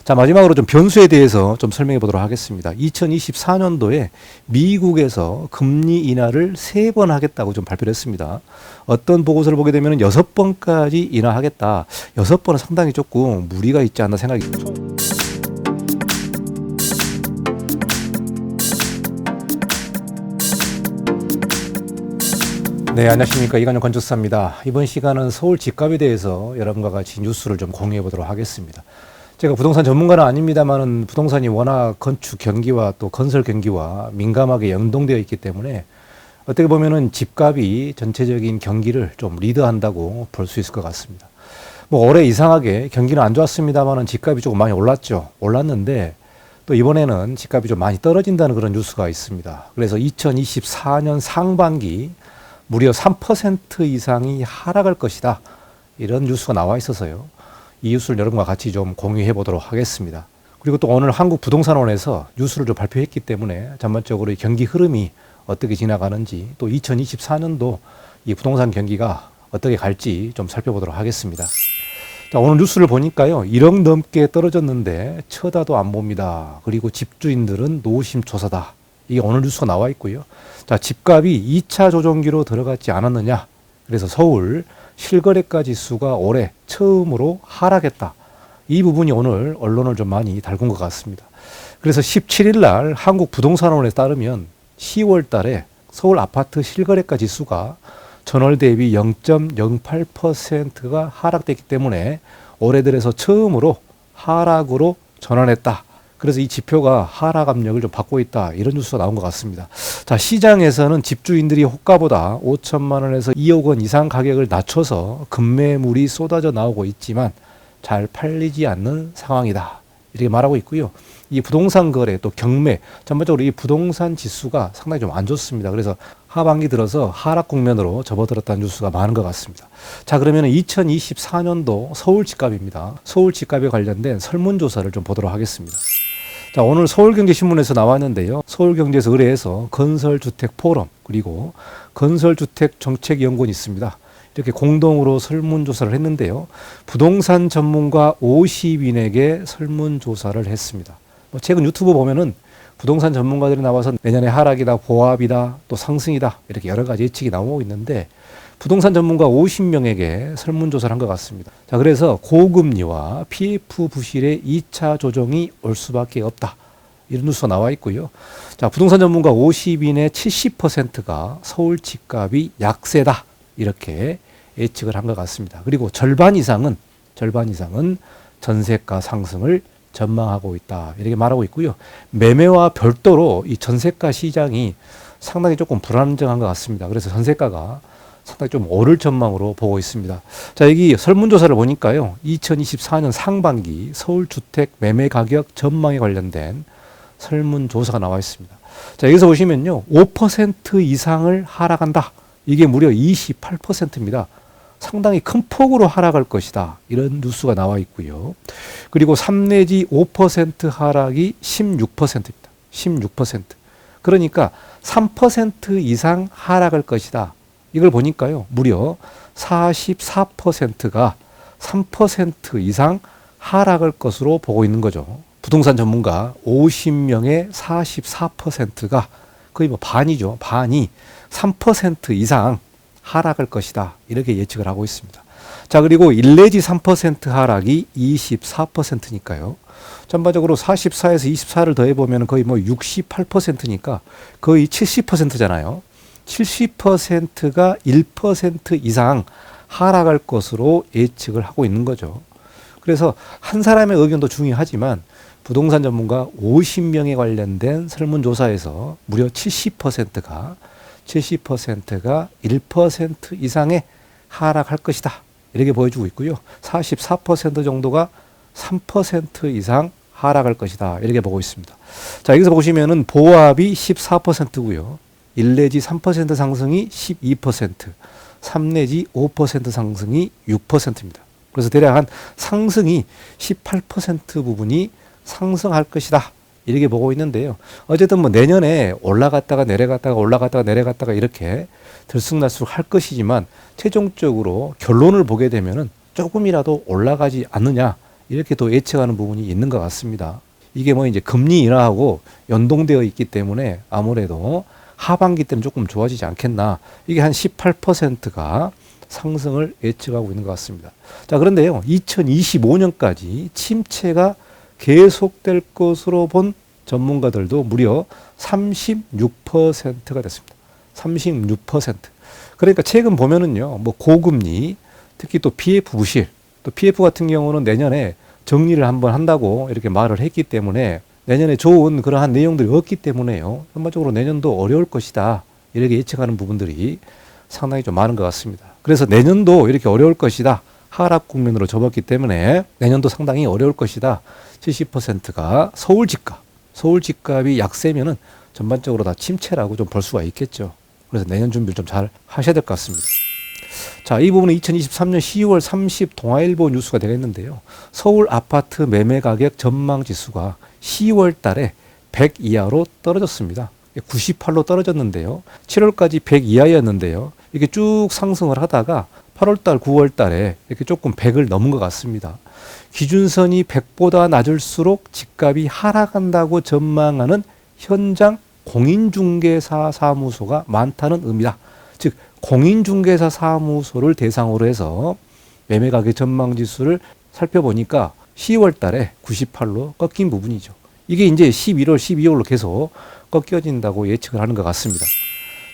자, 마지막으로 좀 변수에 대해서 좀 설명해 보도록 하겠습니다. 2024년도에 미국에서 금리 인하를 3번 하겠다고 좀 발표를 했습니다. 어떤 보고서를 보게 되면 6번까지 인하하겠다. 6번은 상당히 조금 무리가 있지 않나 생각이 듭니다. 네, 안녕하십니까. 이관영 건축사입니다. 이번 시간은 서울 집값에 대해서 여러분과 같이 뉴스를 좀 공유해 보도록 하겠습니다. 제가 부동산 전문가는 아닙니다만은 부동산이 워낙 건축 경기와 또 건설 경기와 민감하게 연동되어 있기 때문에 어떻게 보면은 집값이 전체적인 경기를 좀 리드한다고 볼 수 있을 것 같습니다. 뭐 올해 이상하게 경기는 안 좋았습니다만은 집값이 조금 많이 올랐죠. 올랐는데 또 이번에는 집값이 좀 많이 떨어진다는 그런 뉴스가 있습니다. 그래서 2024년 상반기 무려 3% 이상이 하락할 것이다. 이런 뉴스가 나와 있어서요. 이 뉴스를 여러분과 같이 좀 공유해 보도록 하겠습니다. 그리고 또 오늘 한국부동산원에서 뉴스를 좀 발표했기 때문에 전반적으로 이 경기 흐름이 어떻게 지나가는지 또 2024년도 이 부동산 경기가 어떻게 갈지 좀 살펴보도록 하겠습니다. 자, 오늘 뉴스를 보니까요. 1억 넘게 떨어졌는데 쳐다도 안 봅니다. 그리고 집주인들은 노심초사다. 이게 오늘 뉴스가 나와 있고요. 자, 집값이 2차 조정기로 들어갔지 않았느냐. 그래서 서울 실거래가 지수가 올해 처음으로 하락했다. 이 부분이 오늘 언론을 좀 많이 달군 것 같습니다. 그래서 17일 날 한국부동산원에 따르면 10월 달에 서울 아파트 실거래가 지수가 전월 대비 0.08%가 하락됐기 때문에 올해 들어서 처음으로 하락으로 전환했다. 그래서 이 지표가 하락 압력을 좀 받고 있다. 이런 뉴스가 나온 것 같습니다. 자, 시장에서는 집주인들이 호가보다 5천만 원에서 2억 원 이상 가격을 낮춰서 급매물이 쏟아져 나오고 있지만 잘 팔리지 않는 상황이다. 이렇게 말하고 있고요. 이 부동산 거래 또 경매 전반적으로 이 부동산 지수가 상당히 좀 안 좋습니다. 그래서 하반기 들어서 하락 국면으로 접어들었다는 뉴스가 많은 것 같습니다. 자, 그러면 2024년도 서울 집값입니다. 서울 집값에 관련된 설문조사를 좀 보도록 하겠습니다. 자, 오늘 서울경제신문에서 나왔는데요. 서울경제에서 의뢰해서 건설주택포럼 그리고 건설주택정책연구원이 있습니다. 이렇게 공동으로 설문조사를 했는데요. 부동산 전문가 50인에게 설문조사를 했습니다. 뭐 최근 유튜브 보면은 부동산 전문가들이 나와서 내년에 하락이다, 보합이다, 또 상승이다 이렇게 여러 가지 예측이 나오고 있는데 부동산 전문가 50명에게 설문조사를 한 것 같습니다. 자, 그래서 고금리와 PF 부실의 2차 조정이 올 수밖에 없다. 이런 뉴스가 나와 있고요. 자, 부동산 전문가 50인의 70%가 서울 집값이 약세다. 이렇게 예측을 한 것 같습니다. 그리고 절반 이상은 전세가 상승을 전망하고 있다. 이렇게 말하고 있고요. 매매와 별도로 이 전세가 시장이 상당히 조금 불안정한 것 같습니다. 그래서 전세가가 상당히 좀 오를 전망으로 보고 있습니다. 자, 여기 설문조사를 보니까요. 2024년 상반기 서울 주택 매매 가격 전망에 관련된 설문조사가 나와 있습니다. 자, 여기서 보시면요. 5% 이상을 하락한다. 이게 무려 28%입니다. 상당히 큰 폭으로 하락할 것이다. 이런 뉴스가 나와 있고요. 그리고 3 내지 5% 하락이 16%입니다. 16%. 그러니까 3% 이상 하락할 것이다. 이걸 보니까요. 무려 44%가 3% 이상 하락할 것으로 보고 있는 거죠. 부동산 전문가 50명의 44%가 거의 뭐 반이죠. 반이 3% 이상 하락할 것이다. 이렇게 예측을 하고 있습니다. 자, 그리고 1 내지 3% 하락이 24%니까요. 전반적으로 44에서 24를 더해보면 거의 뭐 68%니까 거의 70%잖아요. 70%가 1% 이상 하락할 것으로 예측을 하고 있는 거죠. 그래서 한 사람의 의견도 중요하지만 부동산 전문가 50명에 관련된 설문조사에서 무려 70%가 1% 이상의 하락할 것이다. 이렇게 보여주고 있고요. 44% 정도가 3% 이상 하락할 것이다. 이렇게 보고 있습니다. 자, 여기서 보시면은 보합이 14%고요. 1 내지 3% 상승이 12%, 3 내지 5% 상승이 6%입니다. 그래서 대략 한 상승이 18% 부분이 상승할 것이다. 이렇게 보고 있는데요. 어쨌든 뭐 내년에 올라갔다가 내려갔다가 올라갔다가 내려갔다가 이렇게 들쑥날쑥 할 것이지만 최종적으로 결론을 보게 되면은 조금이라도 올라가지 않느냐 이렇게 또 예측하는 부분이 있는 것 같습니다. 이게 뭐 이제 금리 인하하고 연동되어 있기 때문에 아무래도 하반기 때는 조금 좋아지지 않겠나. 이게 한 18%가 상승을 예측하고 있는 것 같습니다. 자, 그런데요, 2025년까지 침체가 계속될 것으로 본 전문가들도 무려 36%가 됐습니다. 36%. 그러니까 최근 보면은요, 뭐 고금리, 특히 또 PF 부실, 또 PF 같은 경우는 내년에 정리를 한번 한다고 이렇게 말을 했기 때문에 내년에 좋은 그러한 내용들이 없기 때문에요. 전반적으로 내년도 어려울 것이다. 이렇게 예측하는 부분들이 상당히 좀 많은 것 같습니다. 그래서 내년도 이렇게 어려울 것이다. 하락 국면으로 접었기 때문에 내년도 상당히 어려울 것이다. 70%가 서울 집값이 약세면은 전반적으로 다 침체라고 좀 볼 수가 있겠죠. 그래서 내년 준비를 좀 잘 하셔야 될 것 같습니다. 자, 이 부분은 2023년 10월 30 동아일보 뉴스가 되겠는데요. 서울 아파트 매매 가격 전망 지수가 10월 달에 100 이하로 떨어졌습니다. 98로 떨어졌는데요. 7월까지 100 이하였는데요. 이게 쭉 상승을 하다가 8월 달, 9월 달에 이렇게 조금 100을 넘은 것 같습니다. 기준선이 100보다 낮을수록 집값이 하락한다고 전망하는 현장 공인중개사 사무소가 많다는 의미다. 즉 공인중개사 사무소를 대상으로 해서 매매가격 전망지수를 살펴보니까 10월 달에 98로 꺾인 부분이죠. 이게 이제 11월, 12월로 계속 꺾여진다고 예측을 하는 것 같습니다.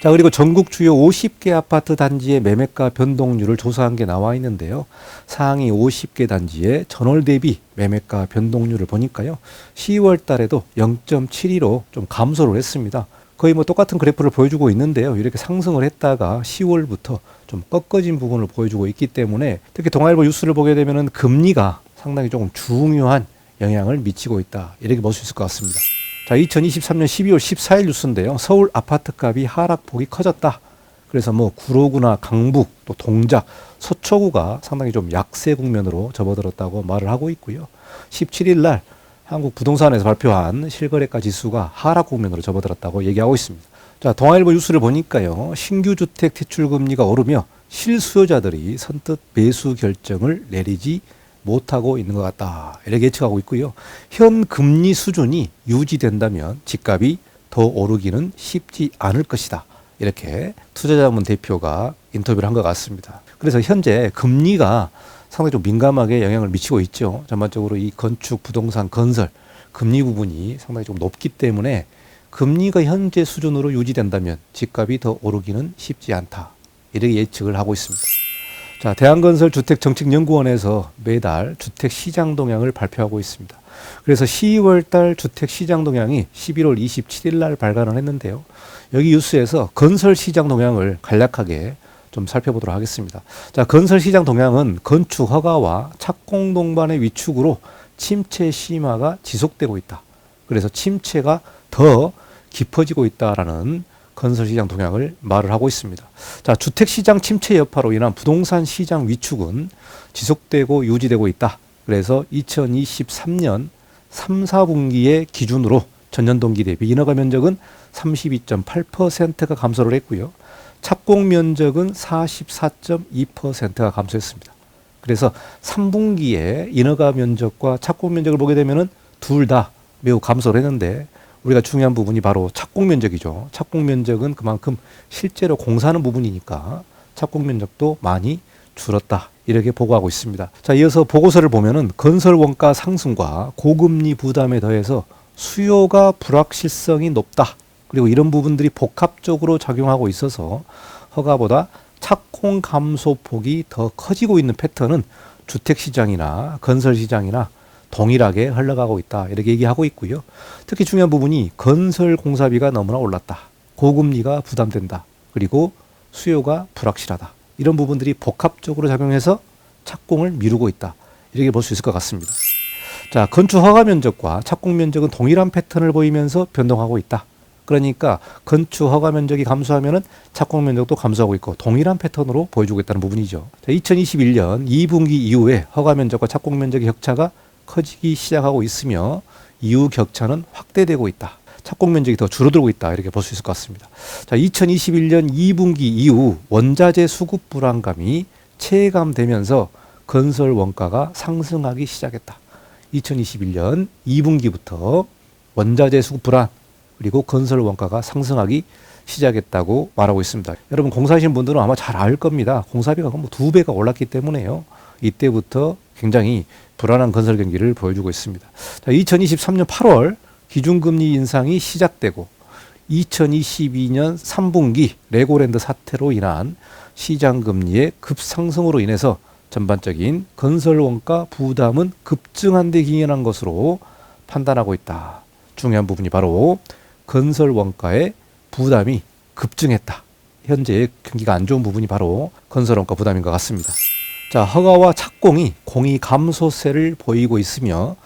자, 그리고 전국 주요 50개 아파트 단지의 매매가 변동률을 조사한 게 나와 있는데요. 상위 50개 단지의 전월 대비 매매가 변동률을 보니까요. 10월 달에도 0.72로 좀 감소를 했습니다. 거의 뭐 똑같은 그래프를 보여주고 있는데요. 이렇게 상승을 했다가 10월부터 좀 꺾어진 부분을 보여주고 있기 때문에 특히 동아일보 뉴스를 보게 되면은 금리가 상당히 조금 중요한 영향을 미치고 있다. 이렇게 볼 수 있을 것 같습니다. 자, 2023년 12월 14일 뉴스인데요. 서울 아파트값이 하락폭이 커졌다. 그래서 뭐 구로구나 강북, 또 동작, 서초구가 상당히 좀 약세 국면으로 접어들었다고 말을 하고 있고요. 17일 날 한국 부동산에서 발표한 실거래가 지수가 하락 국면으로 접어들었다고 얘기하고 있습니다. 자, 동아일보 뉴스를 보니까요. 신규 주택 대출 금리가 오르며 실수요자들이 선뜻 매수 결정을 내리지 못하고 있는 것 같다. 이렇게 예측하고 있고요. 현 금리 수준이 유지된다면 집값이 더 오르기는 쉽지 않을 것이다. 이렇게 투자자문 대표가 인터뷰를 한 것 같습니다. 그래서 현재 금리가 상당히 좀 민감하게 영향을 미치고 있죠. 전반적으로 이 건축, 부동산, 건설, 금리 부분이 상당히 좀 높기 때문에 금리가 현재 수준으로 유지된다면 집값이 더 오르기는 쉽지 않다. 이렇게 예측을 하고 있습니다. 자, 대한건설 주택정책연구원에서 매달 주택시장 동향을 발표하고 있습니다. 그래서 10월 달 주택시장 동향이 11월 27일 날 발간을 했는데요. 여기 뉴스에서 건설시장 동향을 간략하게 좀 살펴보도록 하겠습니다. 자, 건설시장 동향은 건축 허가와 착공 동반의 위축으로 침체 심화가 지속되고 있다. 그래서 침체가 더 깊어지고 있다라는 건설시장 동향을 말을 하고 있습니다. 자, 주택시장 침체 여파로 인한 부동산 시장 위축은 지속되고 유지되고 있다. 그래서 2023년 3, 4분기의 기준으로 전년 동기 대비 인허가 면적은 32.8%가 감소를 했고요. 착공 면적은 44.2%가 감소했습니다. 그래서 3분기에 인허가 면적과 착공 면적을 보게 되면은 둘 다 매우 감소를 했는데 우리가 중요한 부분이 바로 착공 면적이죠. 착공 면적은 그만큼 실제로 공사하는 부분이니까 착공 면적도 많이 줄었다. 이렇게 보고하고 있습니다. 자, 이어서 보고서를 보면은 건설 원가 상승과 고금리 부담에 더해서 수요가 불확실성이 높다. 그리고 이런 부분들이 복합적으로 작용하고 있어서 허가보다 착공 감소폭이 더 커지고 있는 패턴은 주택시장이나 건설시장이나 동일하게 흘러가고 있다. 이렇게 얘기하고 있고요. 특히 중요한 부분이 건설 공사비가 너무나 올랐다. 고금리가 부담된다. 그리고 수요가 불확실하다. 이런 부분들이 복합적으로 작용해서 착공을 미루고 있다. 이렇게 볼 수 있을 것 같습니다. 자, 건축 허가 면적과 착공 면적은 동일한 패턴을 보이면서 변동하고 있다. 그러니까 건축 허가 면적이 감소하면은 착공 면적도 감소하고 있고 동일한 패턴으로 보여주고 있다는 부분이죠. 자, 2021년 2분기 이후에 허가 면적과 착공 면적의 격차가 커지기 시작하고 있으며 이후 격차는 확대되고 있다. 착공 면적이 더 줄어들고 있다. 이렇게 볼 수 있을 것 같습니다. 자, 2021년 2분기 이후 원자재 수급 불안감이 체감되면서 건설 원가가 상승하기 시작했다. 2021년 2분기부터 원자재 수급 불안 그리고 건설 원가가 상승하기 시작했다고 말하고 있습니다. 여러분 공사하시는 분들은 아마 잘 알 겁니다. 공사비가 뭐 2배가 올랐기 때문에요. 이때부터 굉장히 불안한 건설 경기를 보여주고 있습니다. 자, 2023년 8월 기준금리 인상이 시작되고 2022년 3분기 레고랜드 사태로 인한 시장금리의 급상승으로 인해서 전반적인 건설 원가 부담은 급증한 데 기인한 것으로 판단하고 있다. 중요한 부분이 바로 건설 원가의 부담이 급증했다. 현재 경기가 안 좋은 부분이 바로 건설 원가 부담인 것 같습니다. 자, 허가와 착공이 공이 감소세를 보이고 있으며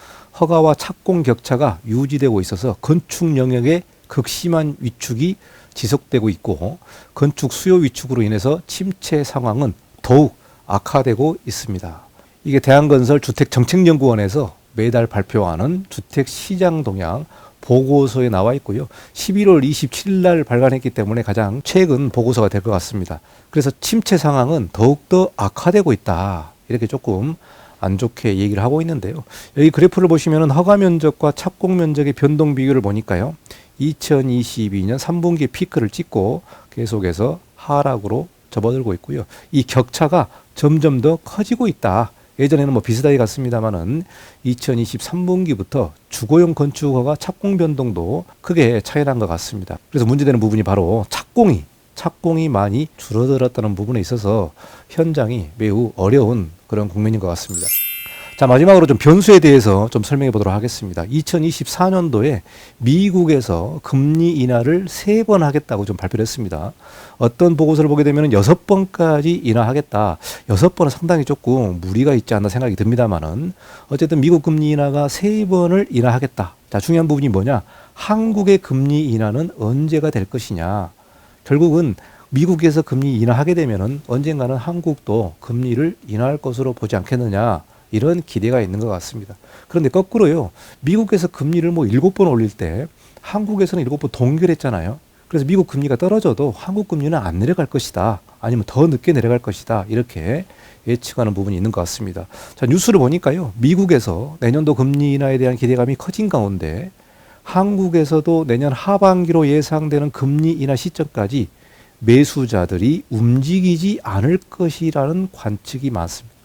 허가와 착공 격차가 유지되고 있어서 건축 영역의 극심한 위축이 지속되고 있고 건축 수요 위축으로 인해서 침체 상황은 더욱 악화되고 있습니다. 이게 대한건설 주택정책연구원에서 매달 발표하는 주택시장 동향 보고서에 나와 있고요. 11월 27일 날 발간했기 때문에 가장 최근 보고서가 될 것 같습니다. 그래서 침체 상황은 더욱더 악화되고 있다. 이렇게 조금 안 좋게 얘기를 하고 있는데요. 여기 그래프를 보시면 허가 면적과 착공 면적의 변동 비율을 보니까요. 2022년 3분기 피크를 찍고 계속해서 하락으로 접어들고 있고요. 이 격차가 점점 더 커지고 있다. 예전에는 뭐 비슷하게 갔습니다만은 2023분기부터 주거용 건축허가 착공 변동도 크게 차이난 것 같습니다. 그래서 문제되는 부분이 바로 착공이 많이 줄어들었다는 부분에 있어서 현장이 매우 어려운 그런 국면인 것 같습니다. 자, 마지막으로 좀 변수에 대해서 좀 설명해 보도록 하겠습니다. 2024년도에 미국에서 금리 인하를 3번 하겠다고 좀 발표를 했습니다. 어떤 보고서를 보게 되면 6번까지 인하하겠다. 6번은 상당히 조금 무리가 있지 않나 생각이 듭니다만은 어쨌든 미국 금리 인하가 3번을 인하하겠다. 자, 중요한 부분이 뭐냐? 한국의 금리 인하는 언제가 될 것이냐? 결국은 미국에서 금리 인하하게 되면은 언젠가는 한국도 금리를 인하할 것으로 보지 않겠느냐? 이런 기대가 있는 것 같습니다. 그런데 거꾸로요. 미국에서 금리를 뭐 7번 올릴 때 한국에서는 7번 동결했잖아요. 그래서 미국 금리가 떨어져도 한국 금리는 안 내려갈 것이다. 아니면 더 늦게 내려갈 것이다. 이렇게 예측하는 부분이 있는 것 같습니다. 자, 뉴스를 보니까요. 미국에서 내년도 금리 인하에 대한 기대감이 커진 가운데 한국에서도 내년 하반기로 예상되는 금리 인하 시점까지 매수자들이 움직이지 않을 것이라는 관측이 많습니다.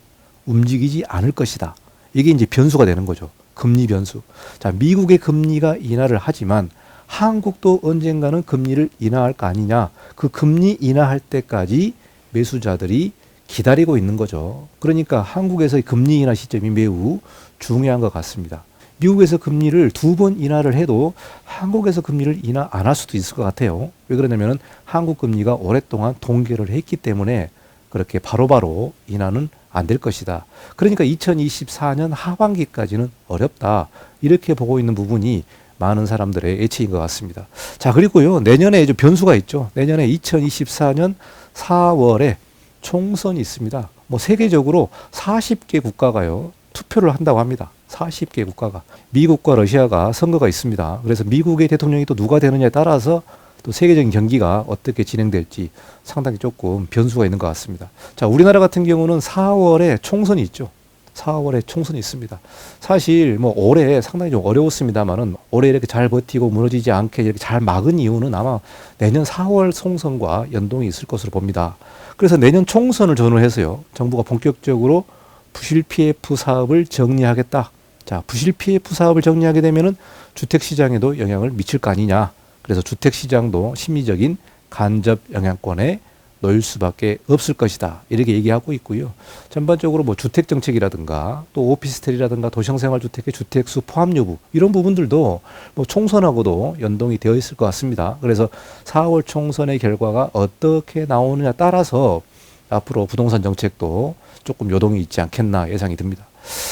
움직이지 않을 것이다. 이게 이제 변수가 되는 거죠. 금리 변수. 자, 미국의 금리가 인하를 하지만 한국도 언젠가는 금리를 인하할 거 아니냐. 그 금리 인하할 때까지 매수자들이 기다리고 있는 거죠. 그러니까 한국에서의 금리 인하 시점이 매우 중요한 것 같습니다. 미국에서 금리를 2번 인하를 해도 한국에서 금리를 인하 안 할 수도 있을 것 같아요. 왜 그러냐면 한국 금리가 오랫동안 동결을 했기 때문에 그렇게 바로바로 인하는 안 될 것이다. 그러니까 2024년 하반기까지는 어렵다. 이렇게 보고 있는 부분이 많은 사람들의 예측인 것 같습니다. 자, 그리고요. 내년에 좀 변수가 있죠. 내년에 2024년 4월에 총선이 있습니다. 뭐 세계적으로 40개 국가가요. 투표를 한다고 합니다. 40개 국가가. 미국과 러시아가 선거가 있습니다. 그래서 미국의 대통령이 또 누가 되느냐에 따라서 또 세계적인 경기가 어떻게 진행될지 상당히 조금 변수가 있는 것 같습니다. 자, 우리나라 같은 경우는 4월에 총선이 있죠. 4월에 총선이 있습니다. 사실 뭐 올해 상당히 좀 어려웠습니다만은 올해 이렇게 잘 버티고 무너지지 않게 이렇게 잘 막은 이유는 아마 내년 4월 총선과 연동이 있을 것으로 봅니다. 그래서 내년 총선을 전후해서요. 정부가 본격적으로 부실 PF 사업을 정리하겠다. 자, 부실 PF 사업을 정리하게 되면은 주택 시장에도 영향을 미칠 거 아니냐. 그래서 주택시장도 심리적인 간접 영향권에 놓일 수밖에 없을 것이다. 이렇게 얘기하고 있고요. 전반적으로 뭐 주택정책이라든가 또 오피스텔이라든가 도시생활주택의 주택수 포함 여부 이런 부분들도 뭐 총선하고도 연동이 되어 있을 것 같습니다. 그래서 4월 총선의 결과가 어떻게 나오느냐 따라서 앞으로 부동산 정책도 조금 요동이 있지 않겠나 예상이 듭니다.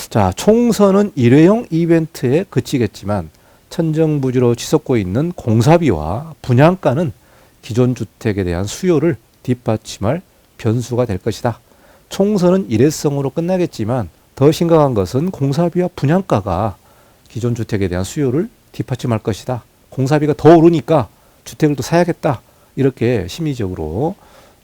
자, 총선은 일회용 이벤트에 그치겠지만 천정부지로 치솟고 있는 공사비와 분양가는 기존 주택에 대한 수요를 뒷받침할 변수가 될 것이다. 총선은 일회성으로 끝나겠지만 더 심각한 것은 공사비와 분양가가 기존 주택에 대한 수요를 뒷받침할 것이다. 공사비가 더 오르니까 주택을 또 사야겠다. 이렇게 심리적으로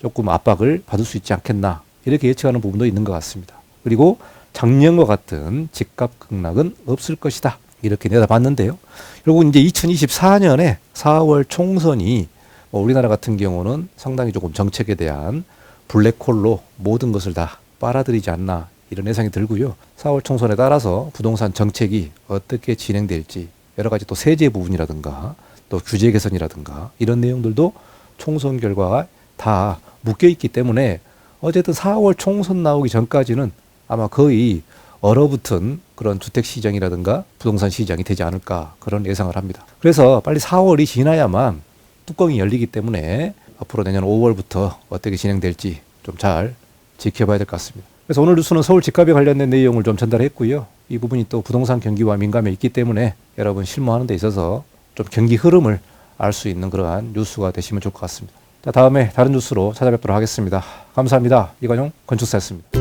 조금 압박을 받을 수 있지 않겠나. 이렇게 예측하는 부분도 있는 것 같습니다. 그리고 작년과 같은 집값 급락은 없을 것이다. 이렇게 내다봤는데요. 결국 이제 2024년에 4월 총선이 우리나라 같은 경우는 상당히 조금 정책에 대한 블랙홀로 모든 것을 다 빨아들이지 않나 이런 예상이 들고요. 4월 총선에 따라서 부동산 정책이 어떻게 진행될지 여러 가지 또 세제 부분이라든가 또 규제 개선이라든가 이런 내용들도 총선 결과가 다 묶여 있기 때문에 어쨌든 4월 총선 나오기 전까지는 아마 거의 얼어붙은 그런 주택 시장이라든가 부동산 시장이 되지 않을까 그런 예상을 합니다. 그래서 빨리 4월이 지나야만 뚜껑이 열리기 때문에 앞으로 내년 5월부터 어떻게 진행될지 좀 잘 지켜봐야 될 것 같습니다. 그래서 오늘 뉴스는 서울 집값에 관련된 내용을 좀 전달했고요. 이 부분이 또 부동산 경기와 민감해 있기 때문에 여러분 실무하는 데 있어서 좀 경기 흐름을 알 수 있는 그러한 뉴스가 되시면 좋을 것 같습니다. 자, 다음에 다른 뉴스로 찾아뵙도록 하겠습니다. 감사합니다. 이관용 건축사였습니다.